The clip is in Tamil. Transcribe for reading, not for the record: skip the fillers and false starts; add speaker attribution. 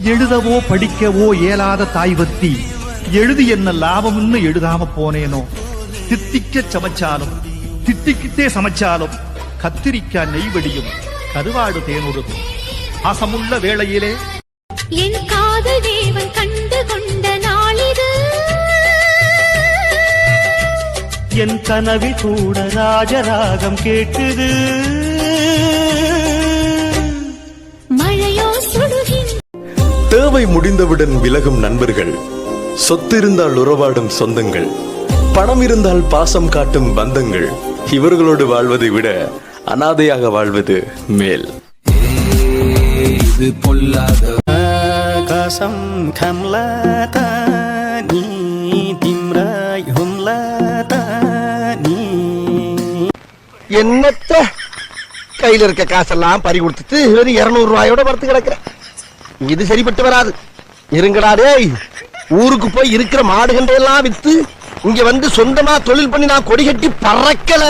Speaker 1: எழுதவோ படிக்கவோ இயலாத தாய்வத்தி எழுதி என்ன லாபம்னு எழுதாம போனேனோ. தித்திக்க சமைச்சாலும் திட்டிக்கிட்டே சமைச்சாலும் கத்திரிக்காய் நெய்வடியும் கருவாடு தேனுடுதும். ஆசமுள்ள வேளையிலே
Speaker 2: என் காதல் தேவன் கண்டு கொண்ட நாளிது.
Speaker 3: என் கனவில் கூட ராஜராகம் கேட்குது.
Speaker 2: மழையோ சுடுகின்ற
Speaker 4: தேவை முடிந்தவுடன் விலகும் நண்பர்கள், சொத்து இருந்தால் உறவாடும் சொந்தங்கள், பணம் இருந்தால் பாசம் காட்டும் பந்தங்கள், இவர்களோடு வாழ்வதை விட அனாதையாக வாழ்வது மேல்.
Speaker 5: இது பொல்லாத
Speaker 3: कसम खामला त नि तिम्रा हुम्ला त नि.
Speaker 6: என்னத்த கையில இருக்க காசெல்லாம் பறி கொடுத்துட்டு வெறும் 200 ரூபாயோட படுத்து கிடக்குறேன். இது சரிப்பட்டு வராது. இருங்கடா டேய், ஊருக்கு போய் இருக்கிற மாடுகண்டையெல்லாம் வித்து இங்க வந்து சொந்தமா தொழில் பண்ணி நான் கொடி கட்டி பறக்கல.